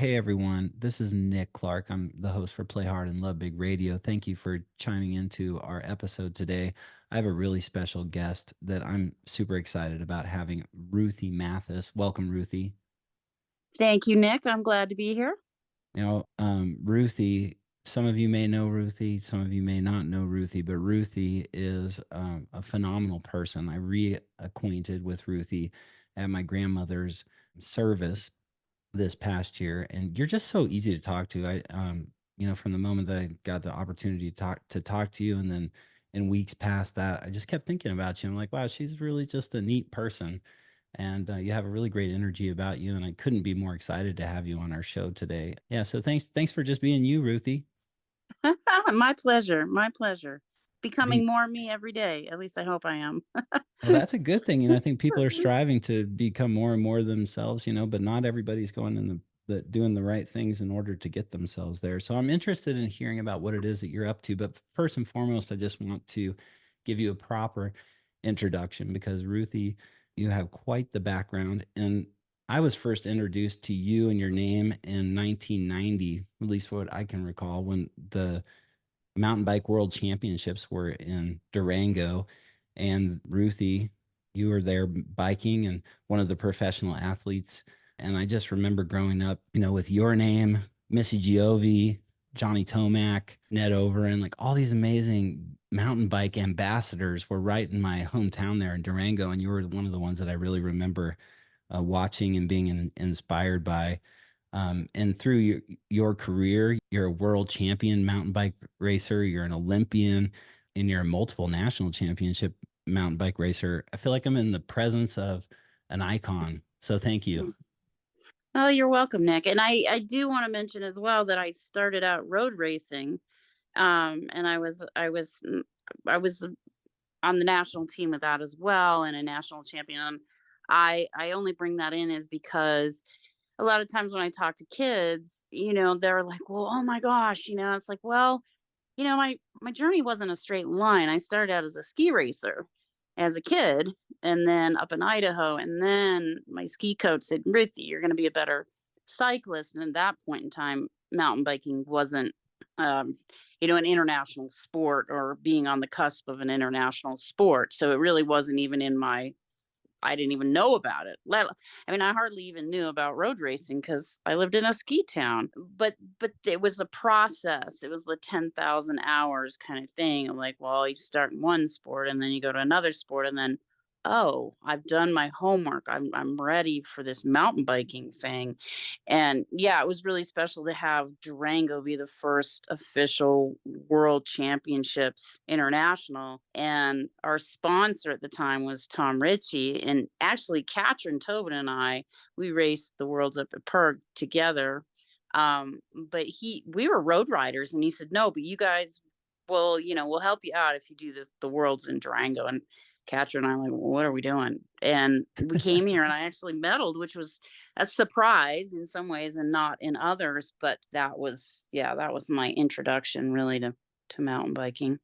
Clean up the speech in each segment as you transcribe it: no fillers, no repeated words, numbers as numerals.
Hey everyone, this is Nick Clark. I'm the host for Play Hard and Love Big Radio. Thank you for chiming into our episode today. I have a really special guest that I'm super excited about having, Ruthie Matthes. Welcome, Ruthie. Thank you, Nick. I'm glad to be here. Ruthie, some of you may know Ruthie, some of you may not know Ruthie, but Ruthie is a phenomenal person. I reacquainted with Ruthie at my grandmother's service this past year, and you're just so easy to talk to. From the moment that I got the opportunity to talk to you, and then in weeks past that, I just kept thinking about you. I'm like, wow, she's really just a neat person, and you have a really great energy about you, and I couldn't be more excited to have you on our show today. Yeah, so thanks for just being you, Ruthie. My pleasure. My pleasure. Becoming The more me every day. At least I hope I am. Well, that's a good thing. I think people are striving to become more and more themselves, but not everybody's going in the doing the right things in order to get themselves there. So I'm interested in hearing about what it is that you're up to. But first and foremost, I just want to give you a proper introduction because Ruthie, you have quite the background. And I was first introduced to you and your name in 1990, at least what I can recall, when the mountain bike world championships were in Durango. And Ruthie, you were there biking and one of the professional athletes. And I just remember growing up, with your name, Missy Giove, Johnny Tomac, Ned Overend, like all these amazing mountain bike ambassadors were right in my hometown there in Durango. And you were one of the ones that I really remember watching and being inspired by. And through your career, you're a world champion mountain bike racer, you're an Olympian, and you're a multiple national championship mountain bike racer. I feel like I'm in the presence of an icon. So thank you. Oh, you're welcome, Nick. And I do want to mention as well that I started out road racing. And I was on the national team with that as well and a national champion. I only bring that in is because a lot of times when I talk to kids, they're like, well, oh my gosh, it's like, well, my journey wasn't a straight line. I started out as a ski racer as a kid and then up in Idaho. And then my ski coach said, Ruthie, you're going to be a better cyclist. And at that point in time, mountain biking wasn't, um, an international sport or being on the cusp of an international sport. So it really wasn't even in my I didn't even know about it. I hardly even knew about road racing because I lived in a ski town. But it was a process. It was the 10,000 hours kind of thing. I'm like, well, you start in one sport and then you go to another sport and then, oh, I've done my homework. I'm ready for this mountain biking thing. And yeah, it was really special to have Durango be the first official world championships international. And our sponsor at the time was Tom Ritchie. And actually, Katrin Tobin and we raced the Worlds up at Perg together. But we were road riders, and he said, no, but you guys, well, we'll help you out if you do the Worlds in Durango. And Katrin and I were like, well, what are we doing? And we came here and I actually medaled, which was a surprise in some ways and not in others. But that was my introduction really to mountain biking.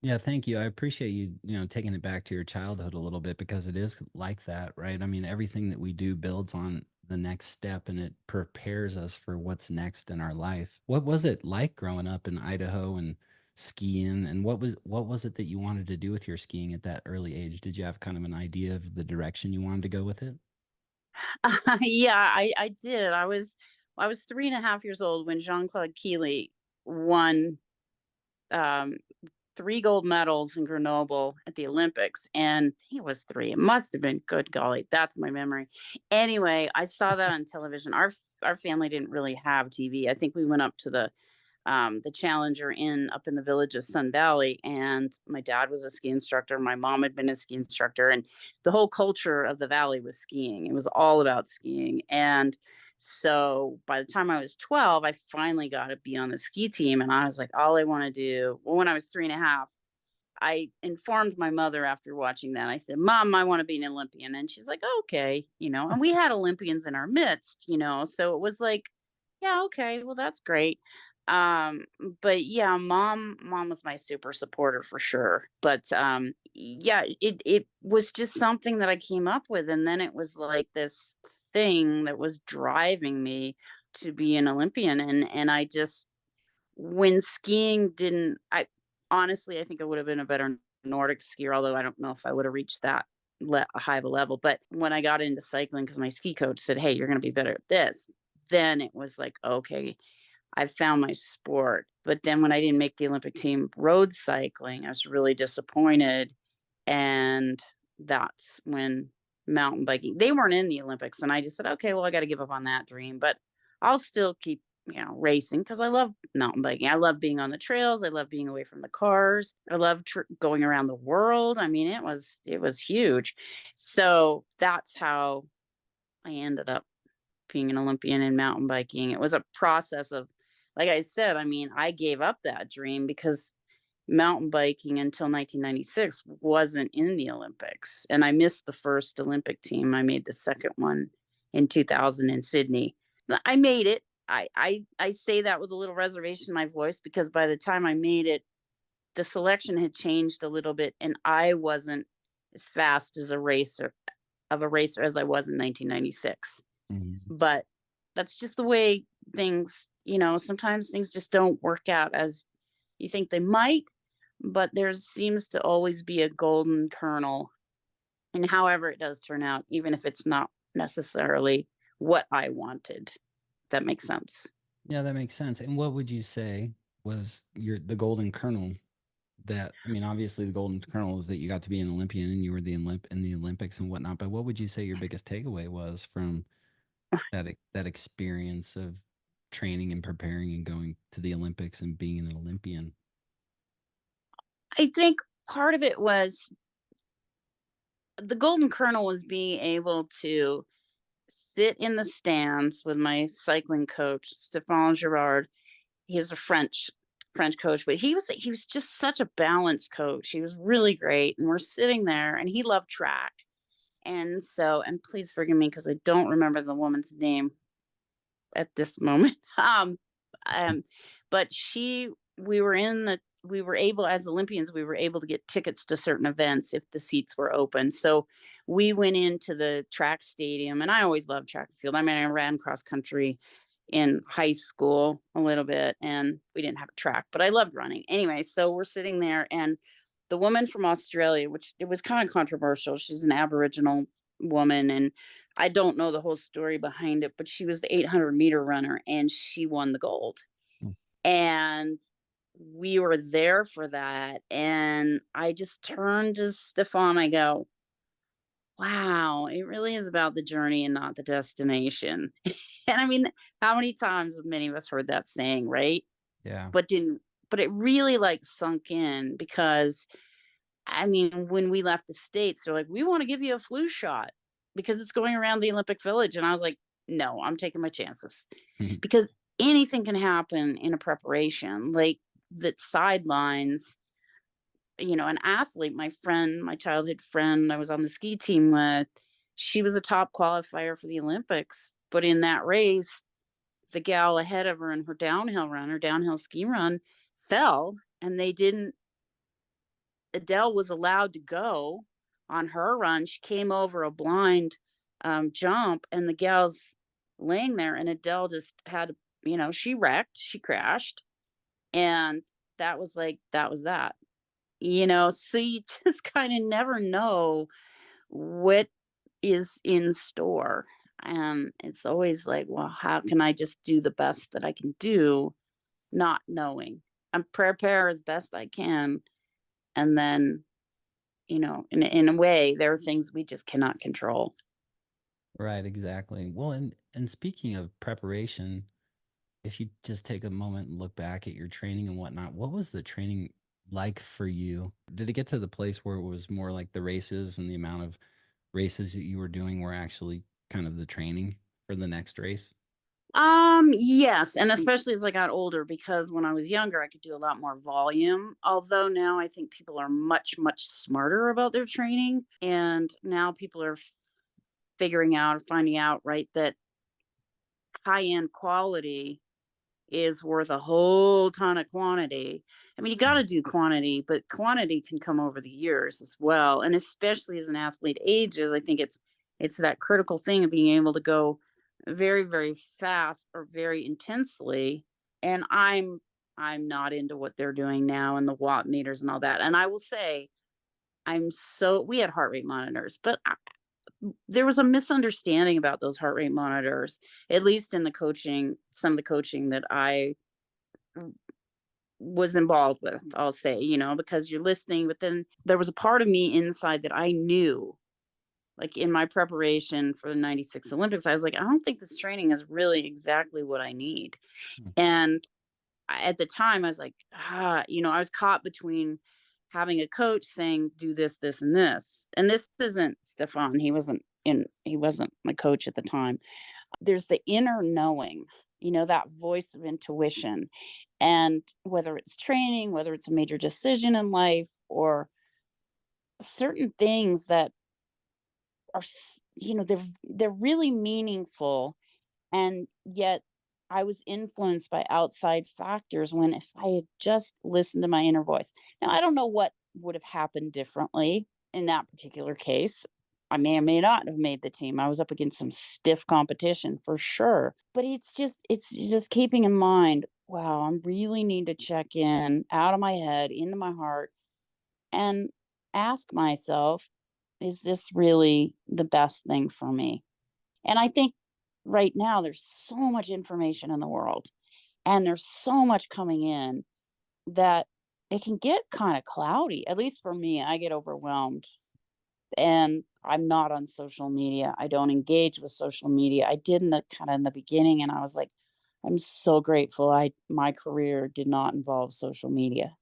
Yeah, thank you. I appreciate you, taking it back to your childhood a little bit because it is like that, right? I mean, everything that we do builds on the next step and it prepares us for what's next in our life. What was it like growing up in Idaho and skiing? And what was it that you wanted to do with your skiing at that early age? Did you have kind of an idea of the direction you wanted to go with it? Yeah, I did. I was 3.5 years old when Jean Claude Keeley won um, three gold medals in Grenoble at the Olympics, and he was three. It must have been good golly, that's my memory. Anyway, I saw that on television. Our family didn't really have TV. I think we went up to the Challenger Inn up in the village of Sun Valley, and my dad was a ski instructor. My mom had been a ski instructor, and the whole culture of the valley was skiing. It was all about skiing, and so by the time I was 12, I finally got to be on the ski team, and I was like, all I want to do. Well, when I was 3.5, I informed my mother after watching that. I said, Mom, I want to be an Olympian. And she's like, okay, and we had Olympians in our midst, so it was like, yeah, okay, well, that's great. Um, but yeah, mom was my super supporter for sure. But yeah, it was just something that I came up with. And then it was like this thing that was driving me to be an Olympian. And I just, when skiing didn't, I honestly, I think I would have been a better Nordic skier, although I don't know if I would have reached that high of a level. But when I got into cycling, because my ski coach said, "Hey, you're going to be better at this," then it was like, okay, I found my sport. But then when I didn't make the Olympic team road cycling, I was really disappointed. And that's when mountain biking, they weren't in the Olympics. And I just said, okay, well, I got to give up on that dream, but I'll still keep, racing because I love mountain biking. I love being on the trails. I love being away from the cars. I love going around the world. I mean, it was huge. So that's how I ended up being an Olympian in mountain biking. It was a process of, like I said, I mean, I gave up that dream because mountain biking until 1996 wasn't in the Olympics. And I missed the first Olympic team. I made the second one in 2000 in Sydney. I made it. I say that with a little reservation in my voice because by the time I made it, the selection had changed a little bit and I wasn't as fast as a racer as I was in 1996. Mhm. But that's just the way things, sometimes things just don't work out as you think they might, but there seems to always be a golden kernel and however it does turn out, even if it's not necessarily what I wanted. If that makes sense. Yeah, that makes sense. And what would you say was the golden kernel that, I mean, obviously the golden kernel is that you got to be an Olympian and you were in the Olympics and whatnot, but what would you say your biggest takeaway was from that experience of training and preparing and going to the Olympics and being an Olympian? I think part of it was the golden kernel was being able to sit in the stands with my cycling coach, Stephane Girard. He was a French coach, but he was just such a balanced coach. He was really great, and we're sitting there, and he loved track, and so, and please forgive me because I don't remember the woman's name at this moment. Um, but we were able, as Olympians, we were able to get tickets to certain events if the seats were open. So we went into the track stadium, and I always loved track and field. I mean, I ran cross country in high school a little bit, and we didn't have a track, but I loved running. Anyway, so we're sitting there, and the woman from Australia, which it was kind of controversial, she's an Aboriginal woman, and I don't know the whole story behind it, but she was the 800-meter runner, and she won the gold. Mm. And we were there for that, and I just turned to Stefan, I go, "Wow, it really is about the journey and not the destination." And I mean, how many times have many of us heard that saying, right? Yeah. But didn't but it really, like, sunk in because, I mean, when we left the States, they're like, "We wanna give you a flu shot because it's going around the Olympic Village," and I was like, "No, I'm taking my chances." Mhm. Because anything can happen in a preparation, like, that sidelines, an athlete, my childhood friend I was on the ski team with, she was a top qualifier for the Olympics, but in that race, the gal ahead of her in her downhill ski run, fell, and they didn't Adele was allowed to go on her run. She came over a blind, jump, and the gal's laying there, and Adele just had, she wrecked, she crashed, and that was that. So you just kinda never know what is in store, and it's always like, "Well, how can I just do the best that I can do, not knowing?" I prepare as best I can, and then, in a way, there are things we just cannot control. Right, exactly. Well, and speaking of preparation, if you just take a moment and look back at your training and whatnot, what was the training like for you? Did it get to the place where it was more like the races and the amount of races that you were doing were actually kind of the training for the next race? Yes, and especially as I got older, because when I was younger, I could do a lot more volume. Although now I think people are much, much smarter about their training, and now people are figuring out or finding out, right, that high-end quality is worth a whole ton of quantity. I mean, you Mm. gotta do quantity, but quantity can come over the years as well, and especially as an athlete ages, I think it's that critical thing of being able to go very, very fast or very intensely, and I'm not into what they're doing now and the watt meters and all that. And I will say, we had heart rate monitors, but there was a misunderstanding about those heart rate monitors, at least in the coaching, some of the coaching that I was involved with, I'll say, because you're listening, but then there was a part of me inside that I knew, like in my preparation for the 96 Olympics, I was like, I don't think this training is really exactly what I need. Mm. And at the time, I was like, I was caught between having a coach saying, do this, this, and this. And this isn't Stefan. He wasn't my coach at the time. There's the inner knowing, that voice of intuition. And whether it's training, whether it's a major decision in life, or certain things that they're really meaningful, and yet I was influenced by outside factors when if I had just listened to my inner voice. Now, I don't know what would have happened differently in that particular case. I may or may not have made the team. I was up against some stiff competition for sure. But it's just keeping in mind, wow, I really need to check in out of my head, into my heart, and ask myself, is this really the best thing for me? And I think right now there's so much information in the world, and there's so much coming in that it can get kind of cloudy. At least for me, I get overwhelmed, and I'm not on social media. I don't engage with social media. I did in the beginning, and I was like, I'm so grateful my career did not involve social media.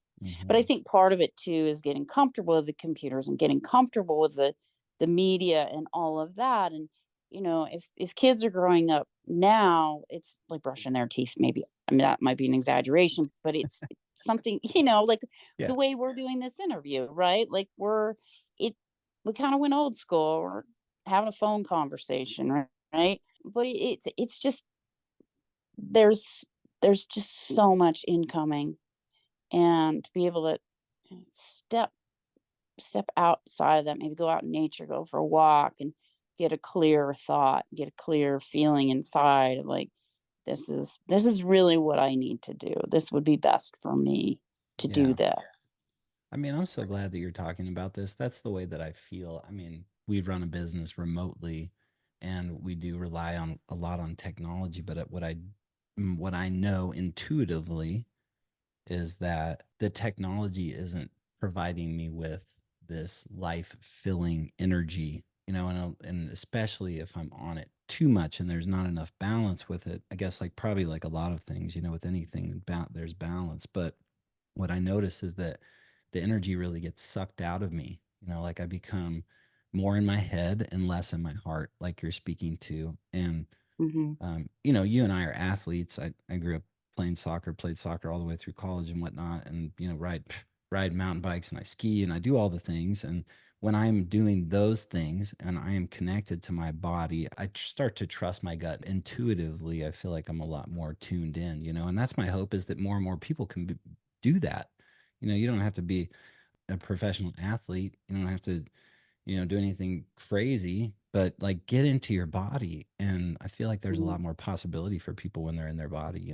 But I Mhm. think part of it too is getting comfortable with the computers and getting comfortable with the media and all of that. And if kids are growing up now, it's like brushing their teeth. Maybe, I mean, that might be an exaggeration, but it's something, like Yeah. the way we're doing this interview, right? Like it we kind of went old school, or having a phone conversation, right? But it's just there's there's just so much incoming, and to be able to step step outside of that, maybe go out in nature, go for a walk, and get a clearer thought, get a clear feeling inside of like, this is really what I need to do. This would be best for me to do Yeah. this. I mean, I'm so glad that you're talking about this. That's the way that I feel. I mean, we run a business remotely and we do rely on a lot on technology, but what I know intuitively is that the technology isn't providing me with this life-filling energy, and especially if I'm on it too much and there's not enough balance with it. I guess like probably like a lot of things, with anything about there's balance, but what I notice is that the energy really gets sucked out of me. Like I become more in my head and less in my heart, like you're speaking to. And Hmm. you and I are athletes. I grew up playing soccer, played soccer all the way through college and whatnot, and ride mountain bikes and I ski and I do all the things. And when I'm doing those things and I am connected to my body, I start to trust my gut intuitively. I feel like I'm a lot more tuned in, and that's my hope is that more and more people can do that. You don't have to be a professional athlete. You don't have to do anything crazy, but like get into your body. And I feel like there's a lot more possibility for people when they're in their body.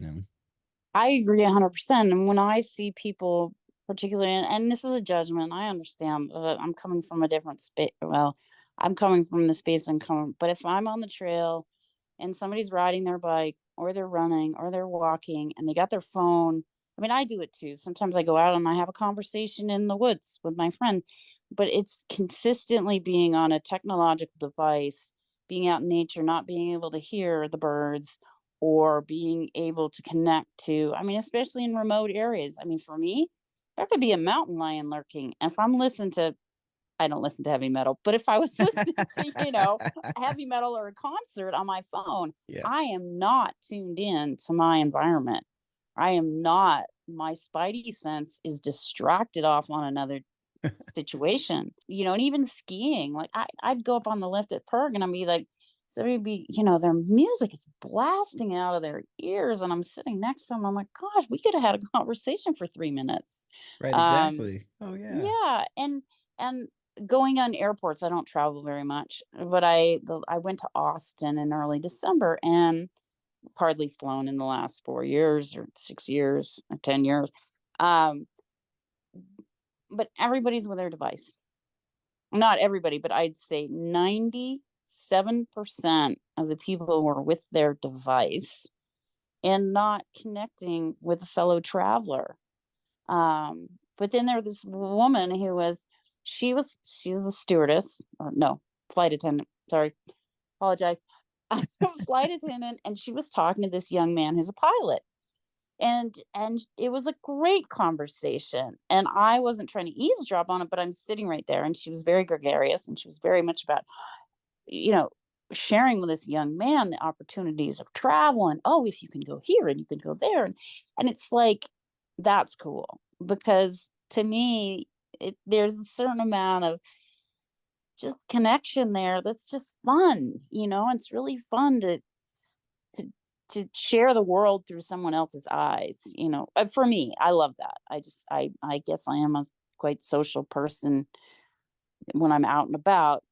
I agree 100%. And when I see people, particularly, and this is a judgment, I understand. I'm coming from a different space. Well, I'm coming from the space I'm coming. But if I'm on the trail and somebody's riding their bike, or they're running, or they're walking, and they got their phone, I mean, I do it too. Sometimes I go out and I have a conversation in the woods with my friend, but it's consistently being on a technological device, being out in nature, not being able to hear the birds, or being able to connect to, I mean, especially in remote areas. I mean, for me, there could be a mountain lion lurking. And if I'm listening to, I don't listen to heavy metal, but if I was listening to, heavy metal or a concert on my phone, Yeah. I am not tuned in to my environment. I am not, my spidey sense is distracted off on another situation, and even skiing. Like I'd go up on the lift at Perg and I'd be like, somebody be, their music is blasting out of their ears. And I'm sitting next to them. I'm like, gosh, we could have had a conversation for 3 minutes. Right. Um, Exactly. Oh yeah. yeah. And going on airports, I don't travel very much, but I went to Austin in early December, and hardly flown in the last 4 years or 6 years or 10 years. Um, but everybody's with their device. Not everybody, but I'd say 97% of the people were with their device and not connecting with a fellow traveler. But then there was this woman who was she was a stewardess, or no, flight attendant. Sorry, apologize. Flight attendant, and she was talking to this young man who's a pilot. And it was a great conversation. And I wasn't trying to eavesdrop on it, but I'm sitting right there, and she was very gregarious, and she was very much about, you know, sharing with this young man the opportunities of travel, and oh, if you can go here and you can go there. And it's like, that's cool, because to me, there's a certain amount of just connection there that's just fun. It's really fun to to share the world through someone else's eyes. For me, I love that. I guess I am a quite social person when I'm out and about,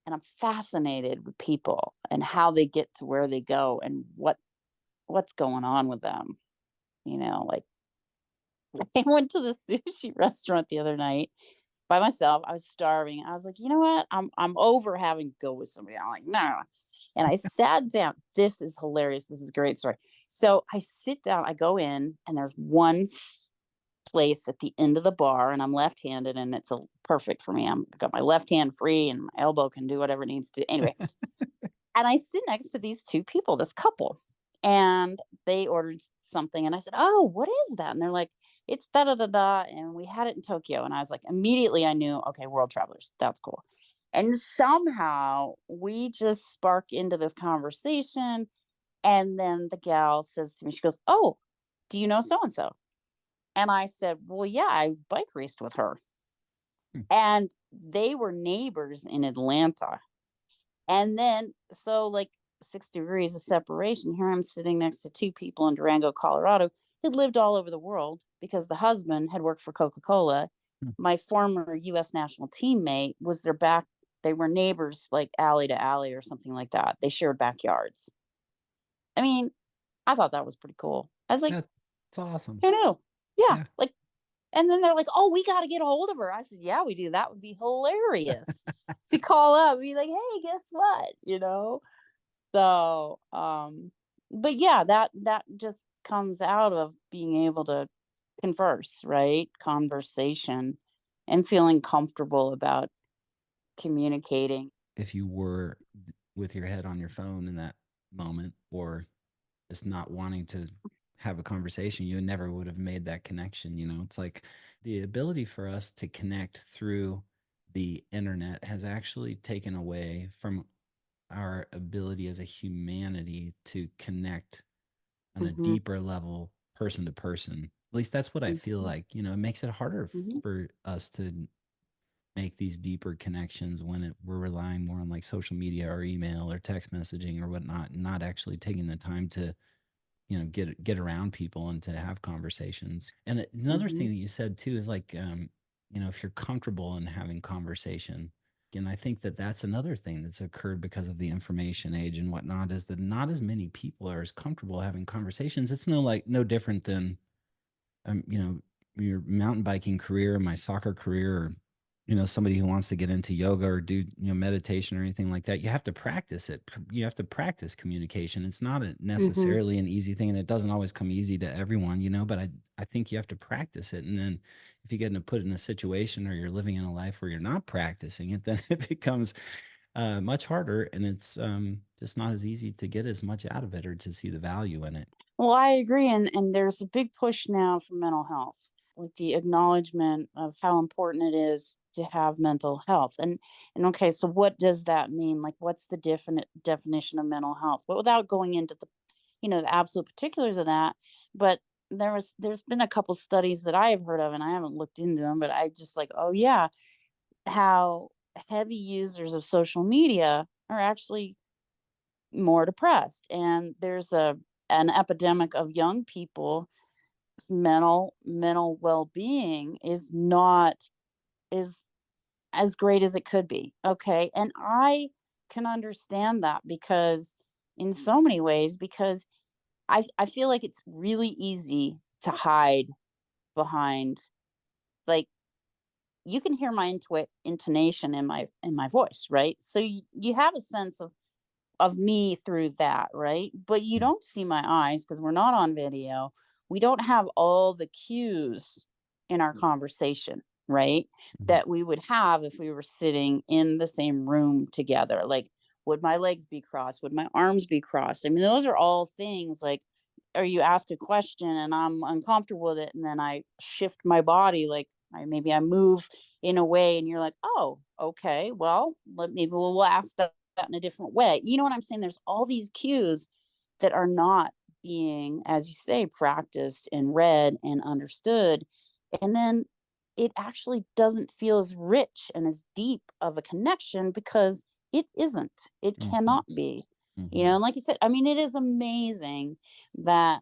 and I'm fascinated with people and how they get to where they go and what's going on with them. Like, I went to the sushi restaurant the other night by myself. I was starving. I was like, you know what? I'm over having to go with somebody. I'm like, no. And I sat down. This is hilarious. This is a great story. So I sit down, I go in, and there's one place at the end of the bar, and I'm left-handed, and it's perfect for me. I've got my left hand free, and my elbow can do whatever it needs to. Anyway, and I sit next to these two people, this couple, and they ordered something, and I said, "Oh, what is that?" And they're like, "It's da da da da, and we had it in Tokyo." And I was like, immediately I knew, okay, world travelers, that's cool. And somehow we just spark into this conversation, and then the gal says to me, she goes, "Oh, do you know so and so?" And I said, "Well, yeah, I bike raced with her." Hmm. And they were neighbors in Atlanta. And then, so like 6 degrees of separation. Here I'm sitting next to two people in Durango, Colorado, who lived all over the world because the husband had worked for Coca Cola. Hmm. My former US national teammate was their back. They were neighbors, like alley to alley or something like that. They shared backyards. I mean, I thought that was pretty cool. I was like, That's awesome. who knew? Yeah. Yeah. Like, and then they're like, "Oh, we got to get a hold of her." I said, "Yeah, we do. That would be hilarious to call up and be like, hey, guess what?" So, but yeah, that just comes out of being able to converse, right? Conversation and feeling comfortable about communicating. If you were with your head on your phone in that moment, or just not wanting to have a conversation, you never would have made that connection. It's like the ability for us to connect through the internet has actually taken away from our ability as a humanity to connect on a Hmm. deeper level, person to person. At least that's what I feel Hmm. like. It makes it harder Hmm. for us to make these deeper connections when we're relying more on like social media or email or text messaging or whatnot, and not actually taking the time to get around people and to have conversations. And another Hmm. thing that you said too is like, if you're comfortable in having conversation. And I think that that's another thing that's occurred because of the information age and whatnot, is that not as many people are as comfortable having conversations. It's no different than your mountain biking career, my soccer career, or somebody who wants to get into yoga or do meditation or anything like that. You have to practice it. You have to practice communication. It's not Hmm. necessarily an easy thing, and it doesn't always come easy to everyone, but I think you have to practice it. And then if you get put in a situation, or you're living in a life where you're not practicing it, then it becomes much harder, and it's just not as easy to get as much out of it or to see the value in it. Well, I agree, and there's a big push now for mental health, with the acknowledgement of how important it is to have mental health. And okay, so what does that mean? Like, what's the definite definition of mental health? But without going into the absolute particulars of that, but there's been a couple studies that I have heard of, and I haven't looked into them, but I just like, oh yeah, how heavy users of social media are actually more depressed, and there's an epidemic of young people. Mental well-being is not is as great as it could be. Okay. And I can understand that because in so many ways, because I feel like it's really easy to hide behind, like, you can hear my intonation in my voice, right? So you have a sense of me through that, right? But you Mm, don't see my eyes because we're not on video. We don't have all the cues in our conversation, right? mhm, That we would have if we were sitting in the same room together. Like, would my legs be crossed? Would my arms be crossed? I mean, those are all things like, or you ask a question and I'm uncomfortable with it, and then I shift my body, like maybe I move in a way, and you're like, oh, okay, well, maybe we'll ask that in a different way. You know what I'm saying? There's all these cues that are not being, as you say, practiced and read and understood. And then it actually doesn't feel as rich and as deep of a connection because it isn't. It mhm, cannot be. mhm, And like you said, I mean, it is amazing that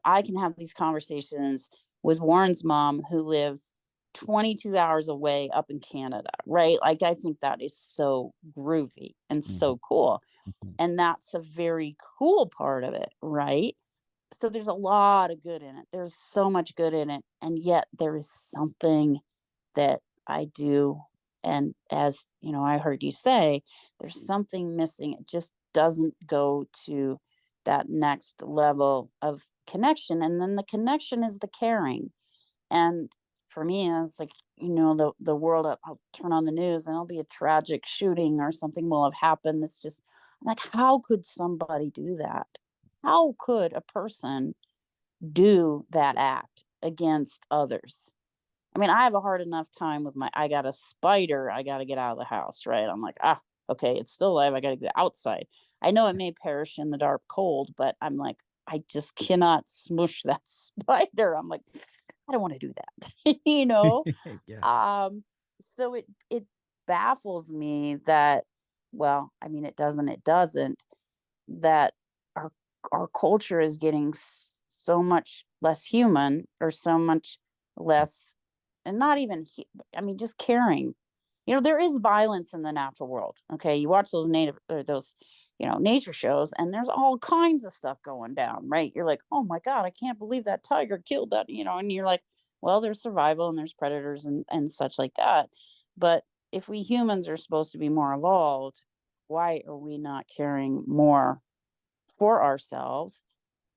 I can have these conversations with Warren's mom, who lives 22 hours away up in Canada, right? Like, I think that is so groovy and mhm, so cool. mhm, And that's a very cool part of it, right? So there's a lot of good in it. There's so much good in it. And yet there is something that I do. And as I heard you say, there's something missing. It just doesn't go to that next level of connection. And then the connection is the caring. And for me, it's like, the world, I'll turn on the news and it'll be a tragic shooting or something will have happened. It's just like, how could somebody do that? How could a person do that act against others? I mean, I have a hard enough time with I got a spider, I got to get out of the house, right? I'm like, okay, it's still alive. I got to get outside. I know it may perish in the dark cold, but I'm like, I just cannot smush that spider. I'm like, I don't want to do that, yeah. Um, so it baffles me that, well, I mean, it doesn't, that our our culture is getting so much less human, or so much less, and not even I mean, just caring. There is violence in the natural world. Okay, you watch those native or those nature shows, and there's all kinds of stuff going down, right? You're like, oh my god, I can't believe that tiger killed that, and you're like, well, there's survival and there's predators and such like that. But if we humans are supposed to be more evolved, why are we not caring more for ourselves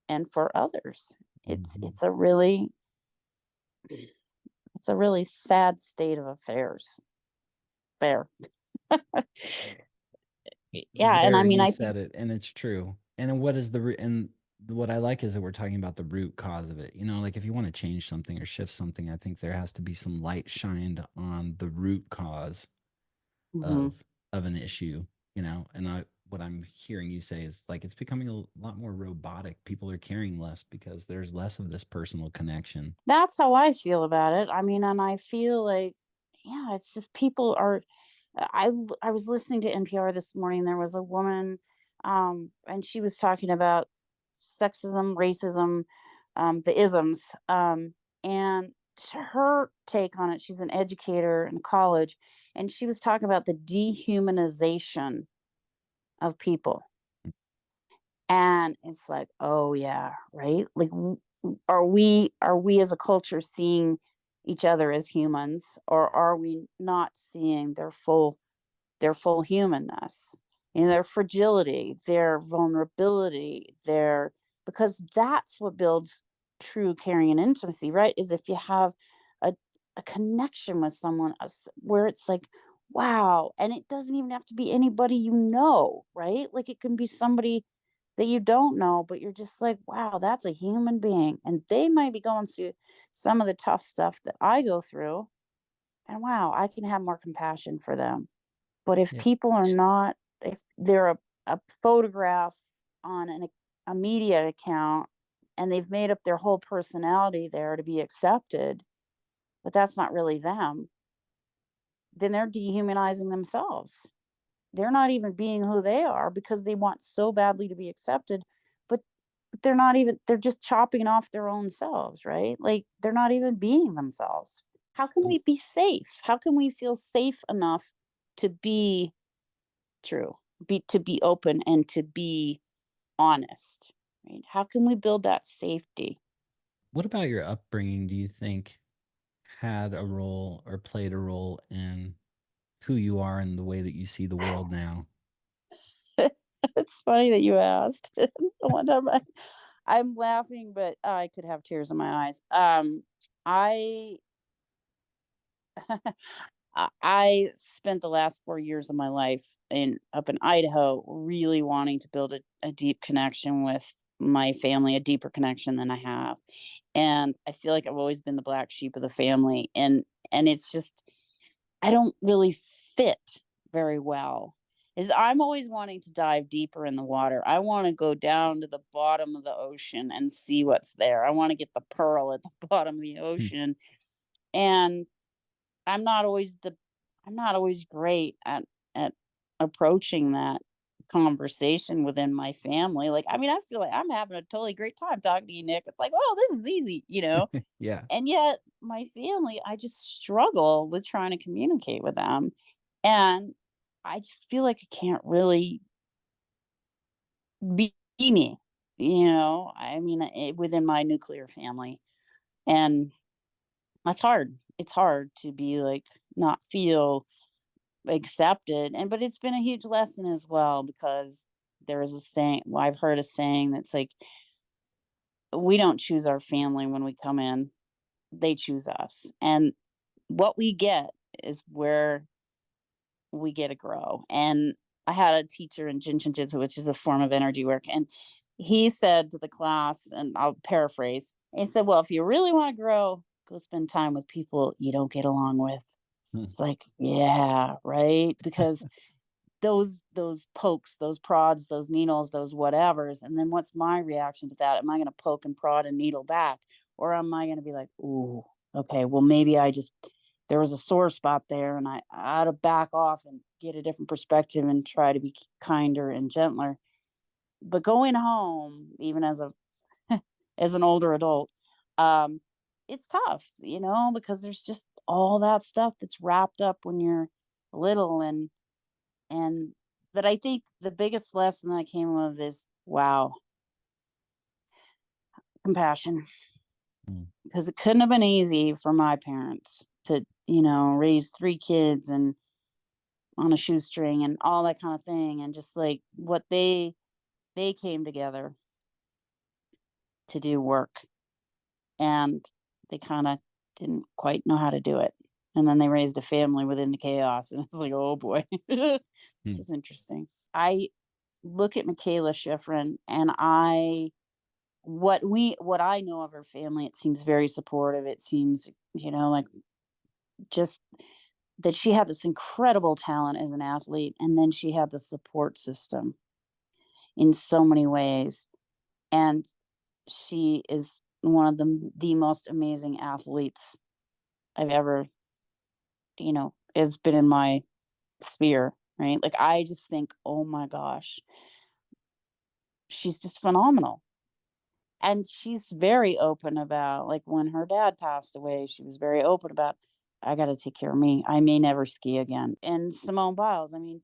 and for others? It's Mhm. it's a really it's a really sad state of affairs there. Yeah, and I There, mean, you I think said it, and it's true. And then what is the root? And what I like is that we're talking about the root cause of it. Like if you want to change something or shift something, I think there has to be some light shined on the root cause mhm. of an issue. And what I'm hearing you say is like it's becoming a lot more robotic. People are caring less because there's less of this personal connection. That's how I feel about it. I mean, and I feel like, yeah, it's just people are. I was listening to NPR this morning. There was a woman, and she was talking about sexism, racism, the isms, and her take on it. She's an educator in college, and she was talking about the dehumanization of people. And it's like, oh yeah, right? Like, are we as a culture seeing each other as humans, or are we not seeing their full humanness, their fragility, their vulnerability, their because that's what builds true caring and intimacy, right? Is if you have a a connection with someone, where it's like, wow, and it doesn't even have to be anybody, right? Like, it can be somebody that you don't know, but you're just like, wow, that's a human being, and they might be going through some of the tough stuff that I go through, and wow, I can have more compassion for them. But if Yeah. people are not, if they're a photograph on a media account, and they've made up their whole personality there to be accepted, but that's not really them, then they're dehumanizing themselves. They're not even being who they are because they want so badly to be accepted, but they're not even, they're just chopping off their own selves, right? Like, they're not even being themselves. How can W we be safe? How can we feel safe enough to be true, to be open and to be honest, right? How can we build that safety? what about your upbringing do you think had a role or played a role in who you are and the way that you see the world now? It's funny that you asked. One time I'm laughing, but I could have tears in my eyes. I I spent the last 4 years of my life in up in Idaho, really wanting to build a deep connection with my family, a deeper connection than I have. And I feel like I've always been the black sheep of the family, and it's just I don't really fit very well. Is I'm always wanting to dive deeper in the water. I want to go down to the bottom of the ocean and see what's there. I want to get the pearl at the bottom of the Hmm, ocean. And I'm not always the I'm not always great at approaching that conversation within my family. Like, I mean, I feel like I'm having a totally great time talking to you, Nick. It's like, oh, this is easy, you know? yeah. And yet my family, I just struggle with trying to communicate with them. And I just feel like I can't really be me, you know? I mean, within my nuclear family. And that's hard. It's hard to be like not feel accepted, and but it's been a huge lesson as well because there is a saying, well, I've heard a saying that's like, we don't choose our family when we come in, they choose us. And what we get is where we get to grow. And I had a teacher in Jin Shin Jitsu, which is a form of energy work, and he said to the class, and I'll paraphrase, he said, well, if you really want to grow, go spend time with people you don't get along with. Hmm, It's like, yeah, right. Because those pokes, those prods, those needles, those whatevers, and then what's my reaction to that? Am I gonna poke and prod and needle back? Or am I gonna be like, "Ooh, okay, well, maybe I just there was a sore spot there, and I ought to back off and get a different perspective and try to be kinder and gentler." But going home, even as a as an older adult, um, it's tough, you know, because there's just all that stuff that's wrapped up when you're little, and but I think the biggest lesson that I came with is, wow, compassion. hmm, Because it couldn't have been easy for my parents to, you know, raise 3 kids and on a shoestring and all that kind of thing, and just like what they came together to do work, and they kinda didn't quite know how to do it. And then they raised a family within the chaos, and it's like, "Oh boy." This hmm. is interesting. I look at Michaela Schifrin, and what I know of her family, it seems very supportive. It seems, you know, like just that she had this incredible talent as an athlete, and then she had the support system in so many ways. And she is one of the most amazing athletes I've ever, you know, has been in my sphere, right? Like I just think, oh my gosh, she's just phenomenal. And she's very open about, like, when her dad passed away, she was very open about, "I gotta take care of me. I may never ski again." And Simone Biles, I mean,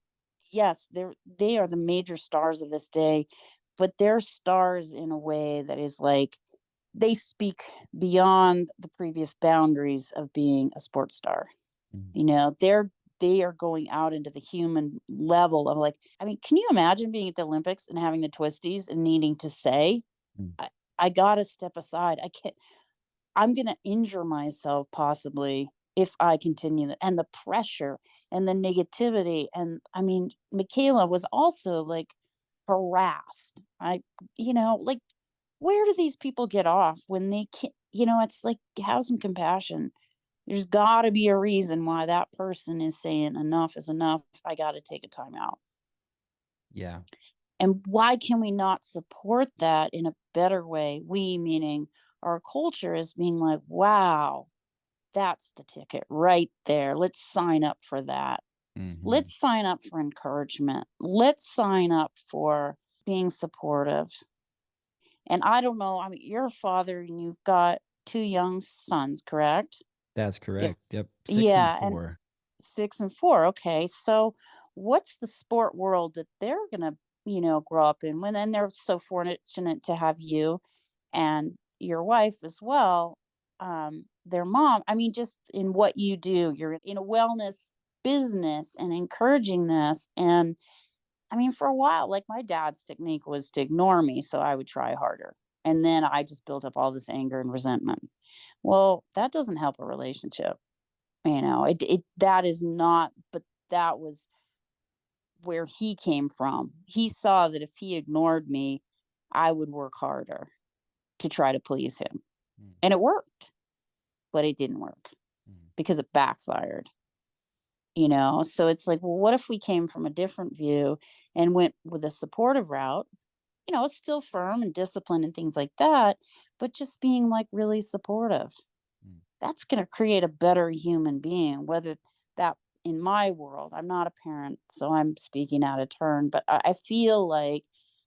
yes, they are the major stars of this day, but they're stars in a way that is like, they speak beyond the previous boundaries of being a sports star. Mm, You know, they are going out into the human level of, like, I mean, can you imagine being at the Olympics and having the twisties and needing to say, mm. I I gotta step aside. I can't I'm gonna injure myself possibly if I continue and the pressure and the negativity, and I mean, Michaela was also, like, harassed. You know, like, where do these people get off when they can't, you know, it's like, have some compassion. There's gotta be a reason why that person is saying, "Enough is enough. I gotta take a time out." Yeah. And why can we not support that in a better way? We, meaning our culture, is being like, wow, that's the ticket right there. Let's sign up for that. Mhm. Let's sign up for encouragement. Let's sign up for being supportive. And I don't know, I mean, you're a father and you've got two young sons, correct? That's Yeah. correct. Yep. 6 and Yeah, and 4. 6 and 4, okay, so what's the sport world that they're gonna, grow up in when then they're so fortunate to have you and your wife as well, their mom, I mean, just in what you do, you're in a wellness business and encouraging this, and, I mean, for a while, like, my dad's technique was to ignore me so I would try harder, and then I just built up all this anger and resentment. Well, that doesn't help a relationship. It that is not, but that was where he came from. He saw that if he ignored me, I would work harder to try to please him. Mm, And it worked, but it didn't work mm, because it backfired, So it's like, well, what if we came from a different view and went with a supportive route? It's still firm and disciplined and things like that, but just being like really supportive. mm. That's gonna create a better human being, whether that in my world, I'm not a parent, so I'm speaking out of turn, but I feel like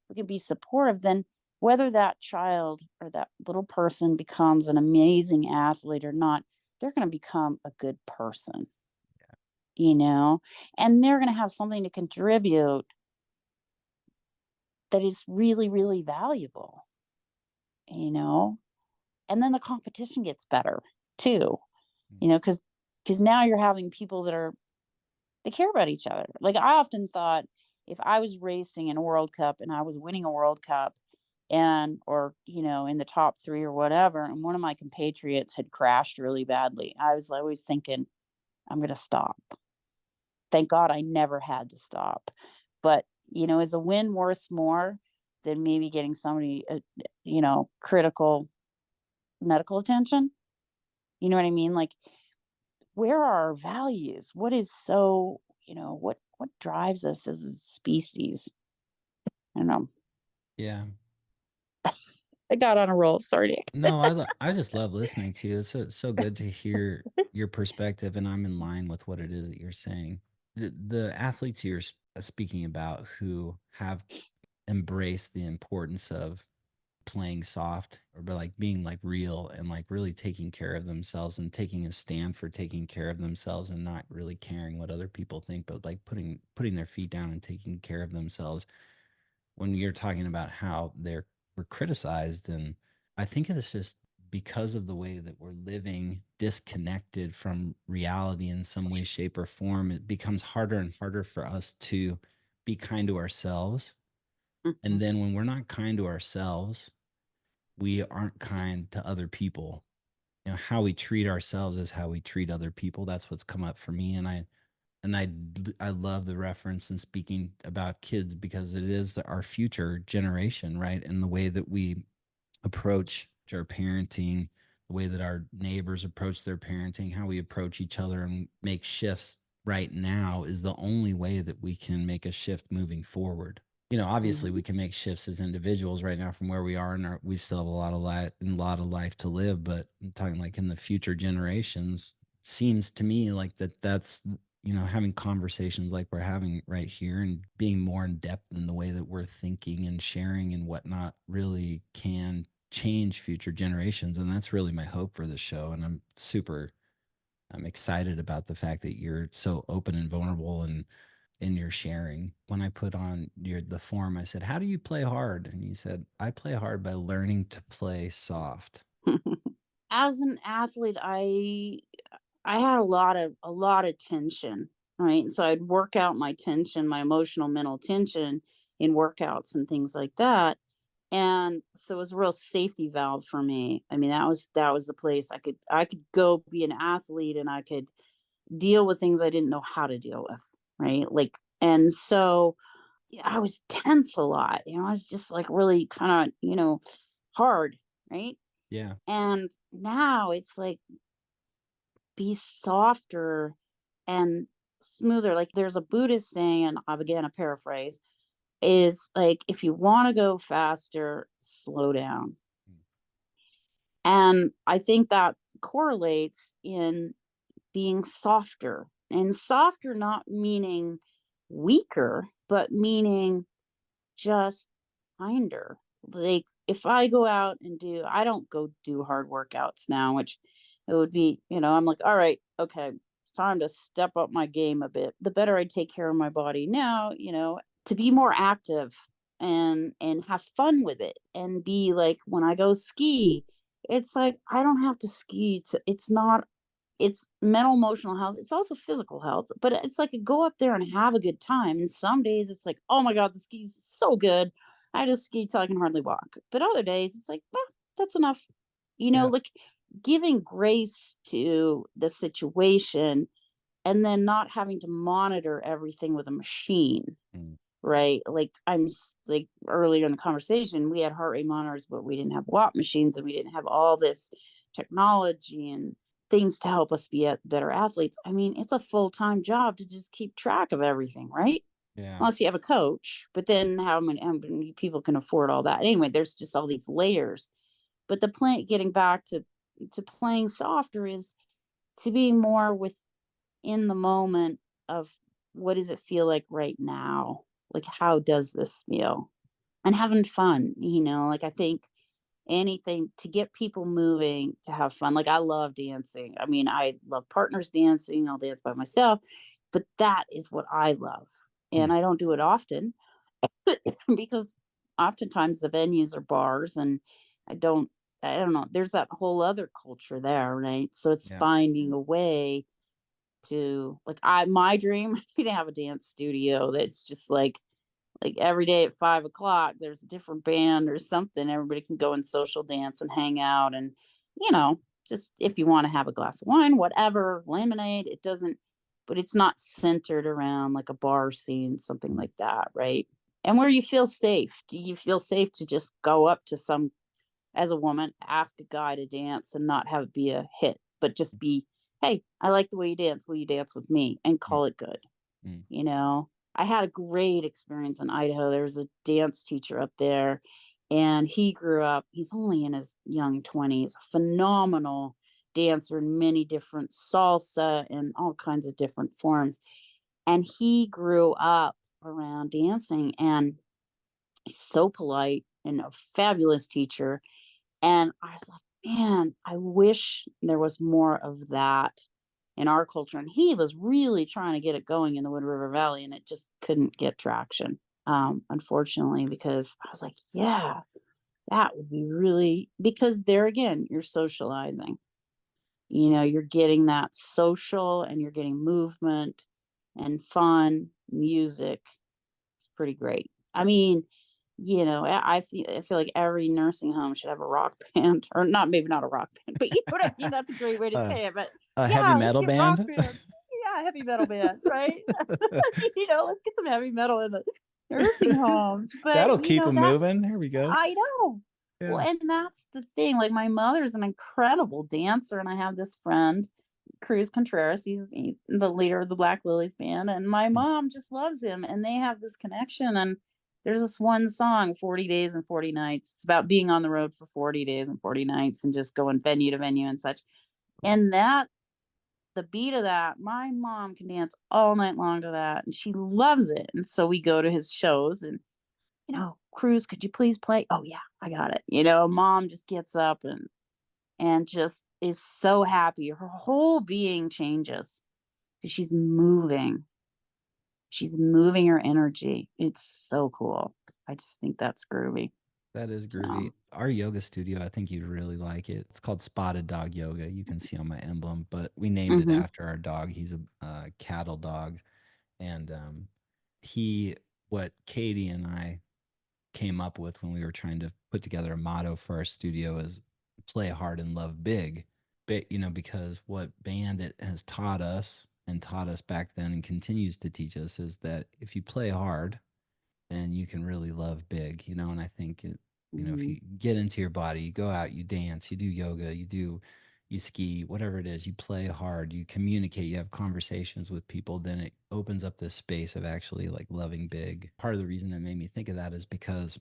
we can be supportive, then whether that child or that little person becomes an amazing athlete or not, they're gonna become a good person, you know? And they're gonna have something to contribute that is really, really valuable, you know? And then the competition gets better too, Mm. you know, because now you're having people that are they care about each other. Like, I often thought if I was racing in a World Cup and I was winning a World Cup and or, in the top 3 or whatever, and one of my compatriots had crashed really badly, I was always thinking, "I'm gonna stop." Thank God I never had to stop. But, is a win worth more than maybe getting somebody, critical medical attention? You know what I mean? Like, where are our values? What is so, what drives us as a species? I don't know. Yeah. I got on a roll. Sorry, Nick. No, I just love listening to you. It's so good to hear your perspective, and I'm in line with what it is that you're saying. The athletes you're speaking about who have embraced the importance of playing soft or like being like real and like really taking care of themselves and taking a stand for taking care of themselves and not really caring what other people think, but like putting their feet down and taking care of themselves. When you're talking about how were criticized, and I think it's just because of the way that we're living disconnected from reality in some way, shape, or form, it becomes harder and harder for us to be kind to ourselves. And Mhm, then when we're not kind to ourselves, we aren't kind to other people. How we treat ourselves is how we treat other people. That's what's come up for me. And I love the reference and speaking about kids because it is our future generation, right? And the way that we approach our parenting, the way that our neighbors approach their parenting, how we approach each other and make shifts right now is the only way that we can make a shift moving forward. Obviously mhm. we can make shifts as individuals right now from where we are, and we still have a lot of life to live. But I'm talking like in the future generations, it seems to me like that's having conversations like we're having right here and being more in depth in the way that we're thinking and sharing and whatnot really can change future generations. And that's really my hope for this show. And I'm excited about the fact that you're so open and vulnerable and in your sharing. When I put on the form, I said, "How do you play hard?" And you said, "I play hard by learning to play soft." As an athlete, I had a lot of tension, right? So I'd work out my tension, my emotional, mental tension in workouts and things like that. And so it was a real safety valve for me. I mean, that was the place I could go be an athlete and I could deal with things I didn't know how to deal with, right? Like, and so yeah, I was tense a lot. I was just like really kind of, hard, right? Yeah. And now it's like be softer and smoother. Like there's a Buddhist saying, and again, a paraphrase is like, if you want to go faster, slow down. And I think that correlates in being softer, and softer not meaning weaker, but meaning just kinder. Like if I go out and I don't go do hard workouts now, which It would be, I'm like, all right, okay, it's time to step up my game a bit. The better I take care of my body now, to be more active and have fun with it and be like when I go ski, it's like I don't have to ski to it's not it's mental, emotional health. It's also physical health, but it's like go up there and have a good time. And some days it's like, oh my God, the ski's so good. I just ski till I can hardly walk. But other days it's like, that's enough. Yeah. Like giving grace to the situation and then not having to monitor everything with a machine, Mm. right? Like like earlier in the conversation, we had heart rate monitors, but we didn't have watt machines and we didn't have all this technology and things to help us be better athletes. I mean, it's a full-time job to just keep track of everything, right? Yeah. Unless you have a coach, but then how many people can afford all that? Anyway, there's just all these layers. But the point, getting back to playing softer, is to be more within the moment of what does it feel like right now? Like, how does this feel? And having fun, like I think anything to get people moving, to have fun. Like I love dancing. I mean, I love partners dancing. I'll dance by myself, but that is what I love. Mm. And I don't do it often because oftentimes the venues are bars and I don't I don't know. There's that whole other culture there, right? So it's Yeah. finding a way to like my dream would be to have a dance studio that's just like every day at 5 o'clock there's a different band or something. Everybody can go and social dance and hang out and you know, just if you want to have a glass of wine, whatever, lemonade, it doesn't but it's not centered around like a bar scene, something Mm. like that, right? And where you feel safe. Do you feel safe to just go up to some as a woman, ask a guy to dance and not have it be a hit, but just be, "Hey, I like the way you dance. Will you dance with me?" and Mm. call it good, Mm. you know? I had a great experience in Idaho. There was a dance teacher up there, and he grew up he's only in his young 20s, phenomenal dancer in many different salsa and all kinds of different forms, and he grew up around dancing, and he's so polite and a fabulous teacher, and I was like, "Man, I wish there was more of that in our culture." And he was really trying to get it going in the Wood River Valley, and it just couldn't get traction, unfortunately, because I was like, "Yeah, that would be really," because there again, you're socializing. You're getting that social and you're getting movement and fun, music. It's pretty great. I mean, I feel like every nursing home should have a rock band, or not, maybe not a rock band, but you know what I mean. That's a great way to uh, say it. But a heavy yeah, let's metal get rock band. bands. Yeah, heavy metal band, right? Let's get some heavy metal in the nursing homes. But That'll keep them that moving. Here we go. I know. Well, Yeah. and that's the thing. Like my mother's an incredible dancer, and I have this friend, Cruz Contreras. He's the leader of the Black Lilies band, and my Mm. mom just loves him, and they have this connection. And there's this one song, 40 Days and 40 Nights. It's about being on the road for 40 days and 40 nights and just going venue to venue and such. And the beat of that, my mom can dance all night long to that, and she loves it. And so we go to his shows, and Cruz, could you please play? Oh yeah, I got it. Mom just gets up and just is so happy. Her whole being changes because she's moving. She's moving her energy. It's so cool. I just think that's groovy. That is groovy. So, Our yoga studio, I think you'd really like it. It's called Spotted Dog Yoga. You can see on my emblem, but we named it hmm after our dog. He's a cattle dog, and he, what Katie and I came up with when we were trying to put together a motto for our studio is play hard and love big. But because what Bandit has taught us and taught us back then and continues to teach us is that if you play hard, then you can really love big, and I think if hmm you get into your body, you go out, you dance, you do yoga, you ski, whatever it is, you play hard, you communicate, you have conversations with people, then it opens up this space of actually like loving big. Part of the reason that made me think of that is because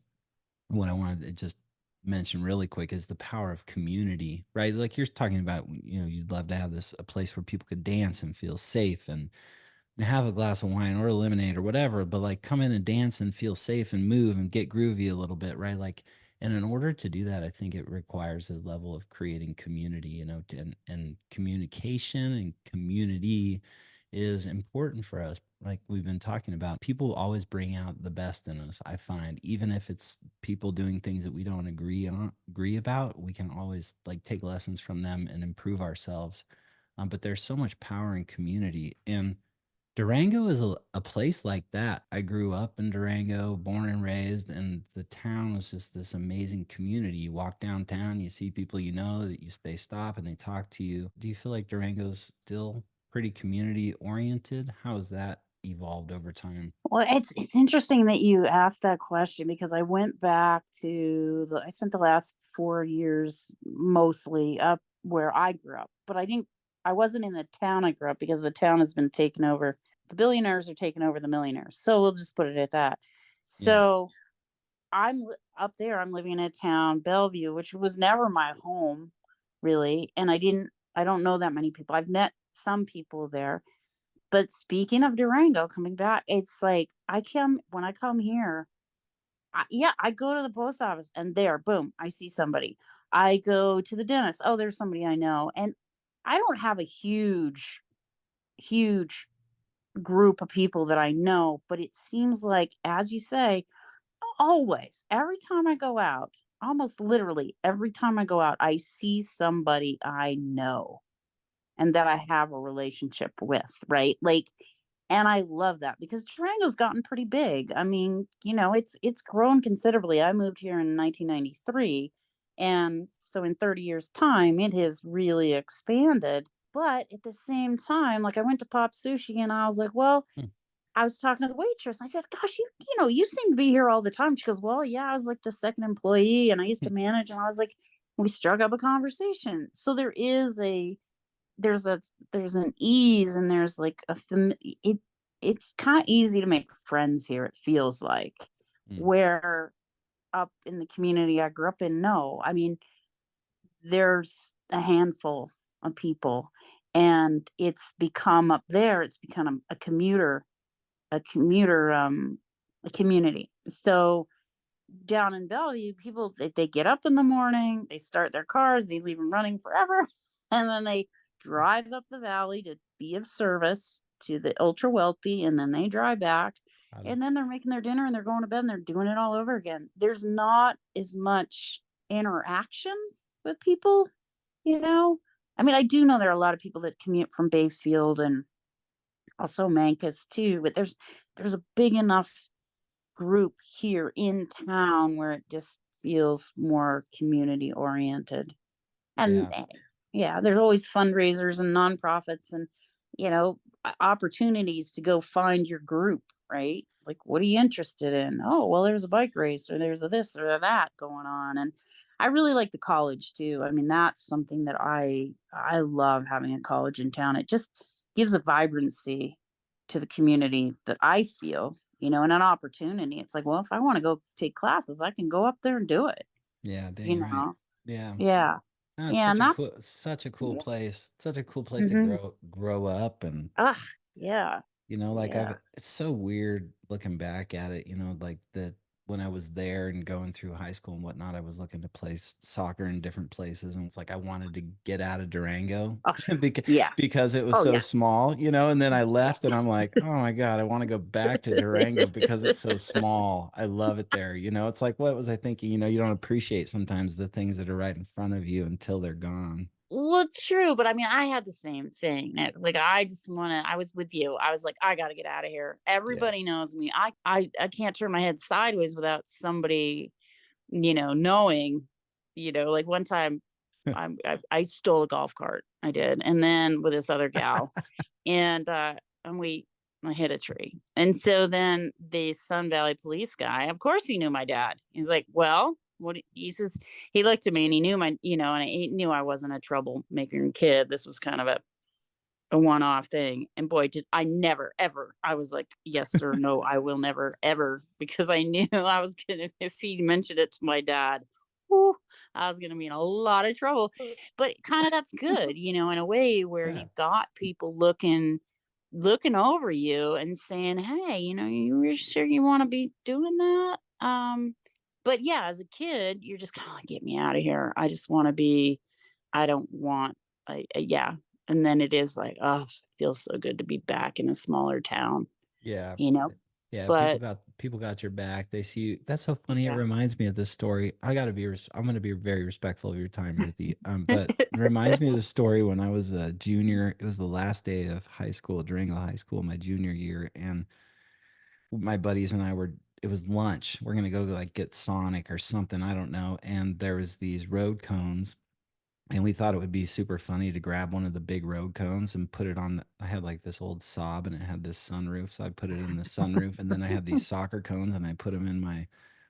what I wanted to just mention really quick is the power of community, right? Like you're talking about, you'd love to have this a place where people could dance and feel safe and have a glass of wine or a lemonade or whatever, but like come in and dance and feel safe and move and get groovy a little bit, right? Like And in order to do that, I think it requires a level of creating community, and communication and community is important for us. Like we've been talking about, people always bring out the best in us. I find even if it's people doing things that we don't agree about, we can always like take lessons from them and improve ourselves. But there's so much power in community, and Durango is a place like that. I grew up in Durango, born and raised, and the town is just this amazing community. You walk downtown, you see people you know that they stop and they talk to you. Do you feel like Durango's still pretty community oriented? How has that evolved over time? Well, it's interesting that you asked that question because I went back to I spent the last 4 years mostly up where I grew up, but I wasn't in the town I grew up because the town has been taken over. The billionaires are taking over the millionaires. So we'll just put it at that. Yeah. So up there, I'm living in a town, Bellevue, which was never my home really. And I don't know that many people. I've met some people there, but speaking of Durango, coming back, it's like when I come here, yeah, I go to the post office and there, boom, I see somebody. I go to the dentist. Oh, there's somebody I know. And I don't have a huge group of people that I know, but it seems like, as you say, always, every time I go out, almost literally every time I go out, I see somebody I know and that I have a relationship with, right? Like, and I love that because Durango's gotten pretty big. I mean, it's grown considerably. I moved here in 1993, and so in 30 years time, it has really expanded. But at the same time, like I went to Pop Sushi and I was like, well, Hmm. I was talking to the waitress. I said, "Gosh, you seem to be here all the time." She goes, "Well, yeah, I was like the second employee, and I used to manage." And I was like, we struck up a conversation. So there's a there's an ease, and there's like it's kind of easy to make friends here, it feels like, Hmm. where up in the community I grew up in, no, I mean, there's a handful of people, and it's become a commuter a community. So down in Bellevue, people they get up in the morning, they start their cars, they leave them running forever, and then they drive up the valley to be of service to the ultra wealthy, and then they drive back, Got it. and then they're making their dinner and they're going to bed and they're doing it all over again. There's not as much interaction with people, you know. I mean, I do know there are a lot of people that commute from Bayfield and also Mancus too, but there's a big enough group here in town where it just feels more community oriented. And Yeah. yeah, there's always fundraisers and nonprofits and opportunities to go find your group, right? Like, what are you interested in? Oh, well, there's a bike race or there's a this or a that going on. And I really like the college too. I mean, that's something that I love, having a college in town. It just gives a vibrancy to the community that I feel, and an opportunity. It's like, well, if I want to go take classes, I can go up there and do it, Yeah. you Dang right. know? Yeah. Yeah. No, it's Yeah. And that's, such a cool yeah. place. Such a cool place to Hmm. grow up. And Ugh, yeah. like Yeah. it's so weird looking back at it, like that when I was there and going through high school and whatnot, I was looking to play soccer in different places. And it's like I wanted to get out of Durango Ugh, because, yeah. it was Oh, so yeah. small, and then I Yeah. left and I'm like, oh my God, I want to go back to Durango because it's so small. I love it there. It's like, what was I thinking? You don't appreciate sometimes the things that are right in front of you until they're gone. Well, true, but I mean, I had the same thing. Like, I just I was with you. I was like, I got to get out of here. Yeah. Everybody knows me. I can't turn my head sideways without somebody, knowing, like one time I stole a golf cart. I did. And then with this other gal, and I hit a tree. And so then the Sun Valley police guy, of course he knew my dad. He's like, "Well, he says," he looked at me and he knew and he knew I wasn't a troublemaker kid. This was kind of a one-off thing. And boy, did I never ever. I was like, "Yes, sir, no, I will never ever," because I knew I was gonna, if he mentioned it to my dad, whoo, I was gonna be in a lot of trouble. But kind of that's good, in a way where Yeah. you've got people looking over you and saying, "Hey, you sure you want to be doing that?" But yeah, as a kid, you're just kind of like, get me out of here. I just want to be, I don't want, yeah. And then it is like, oh, it feels so good to be back in a smaller town, Yeah. you know? Yeah, But people got your back. They see you. That's so funny. It yeah. reminds me of this story. I'm going to be very respectful of your time, Ruthie. But it reminds me of the story when I was a junior. It was the last day of high school, Durango High School, my junior year, and my buddies and I were. It was lunch. We're gonna go like get Sonic or something. I don't know. And there was these road cones, and we thought it would be super funny to grab one of the big road cones and put it on. I had like this old Saab and it had this sunroof, so I put it in the sunroof, and then I had these soccer cones and I put them in my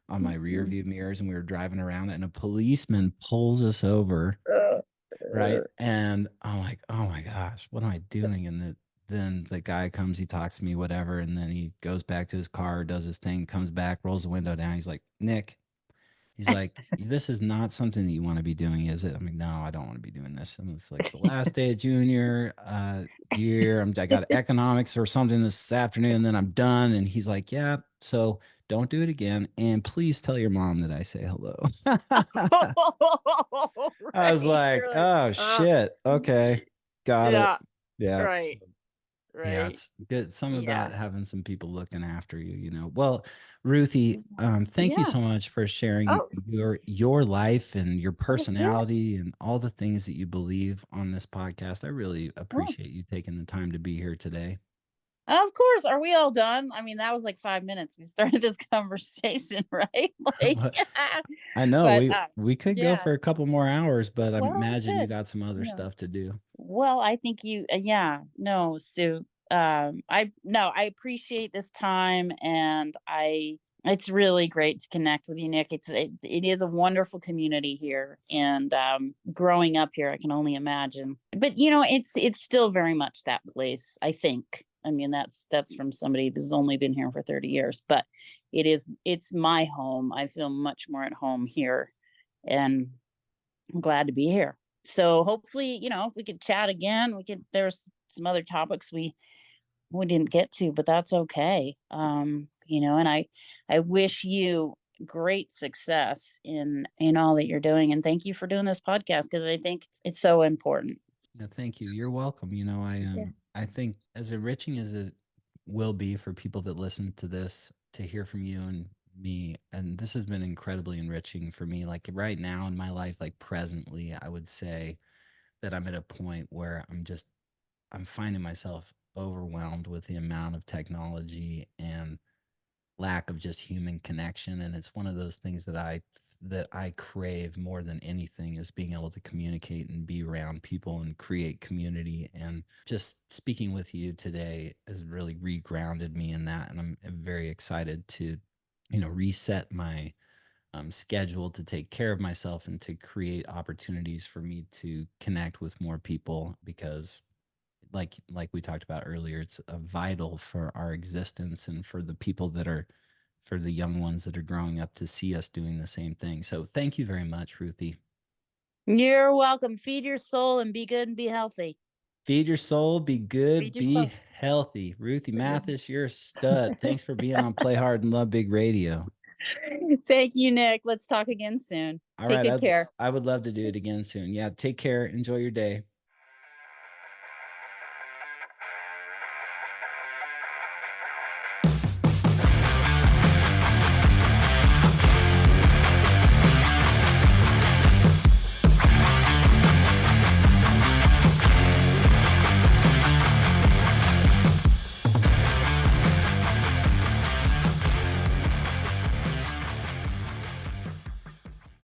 on my rear view mirrors, and we were driving around, and a policeman pulls us over, right? And I'm like, oh my gosh, what am I doing? And then the guy comes, he talks to me, whatever, and then he goes back to his car, does his thing, comes back, rolls the window down. He's like, Nick, he's like, this is not something that you want to be doing, is it? I'm like, no, I don't want to be doing this. And it's like the last day of junior year. I got economics or something this afternoon, then I'm done. And he's like, yeah, so don't do it again. And please tell your mom that I say hello. I was Right. like, You're like, oh shit. Okay. Got it. yeah, Yeah. right, Yeah, right. it's good. Something Yeah. about having some people looking after you, you know. Well, Ruthie, thank you Yeah. so much for sharing Oh, your life and your oh, yeah. personality and all the things that you believe on this podcast. I really Oh, appreciate you taking the time to be here today. of course. Are we all done? I mean, that was like 5 minutes. We started this conversation, right? Like, yeah. I know But we could go yeah. for a couple more hours, but I Well, we imagine you could. got some other No. stuff to do. Well, I think you yeah, no, so, I no, I appreciate this time, and I it's really great to connect with you, Nick. It is a wonderful community here, and, growing up here, I can only imagine. But, it's still very much that place, I think. I mean, that's from somebody who's only been here for 30 years, but it's my home. I feel much more at home here, and I'm glad to be here. So hopefully, if we could chat again, there's some other topics we didn't get to, but that's okay. And I wish you great success in all that you're doing, and thank you for doing this podcast because I think it's so important. Yeah, thank you. You're welcome. You know, Yeah. I think as enriching as it will be for people that listen to this to hear from you and me, and this has been incredibly enriching for me. Like right now in my life, like presently, I would say that I'm at a point where I'm finding myself overwhelmed with the amount of technology and lack of just human connection, and it's one of those things that I crave more than anything is being able to communicate and be around people and create community. And just speaking with you today has really regrounded me in that, and I'm very excited to reset my schedule to take care of myself and to create opportunities for me to connect with more people, because like we talked about earlier, it's vital for our existence and for the people that are for the young ones that are growing up to see us doing the same thing. So thank you very much, Ruthie. You're welcome. Feed your soul and be good and be healthy. Feed your soul, be good, Feed your be soul. healthy. Ruthie Matthes, you're a stud. Thanks for being on Play Hard and Love Big Radio. Thank you, Nick. Let's talk again soon. All Take right, good care. I would love to do it again soon. Yeah, take care. Enjoy your day.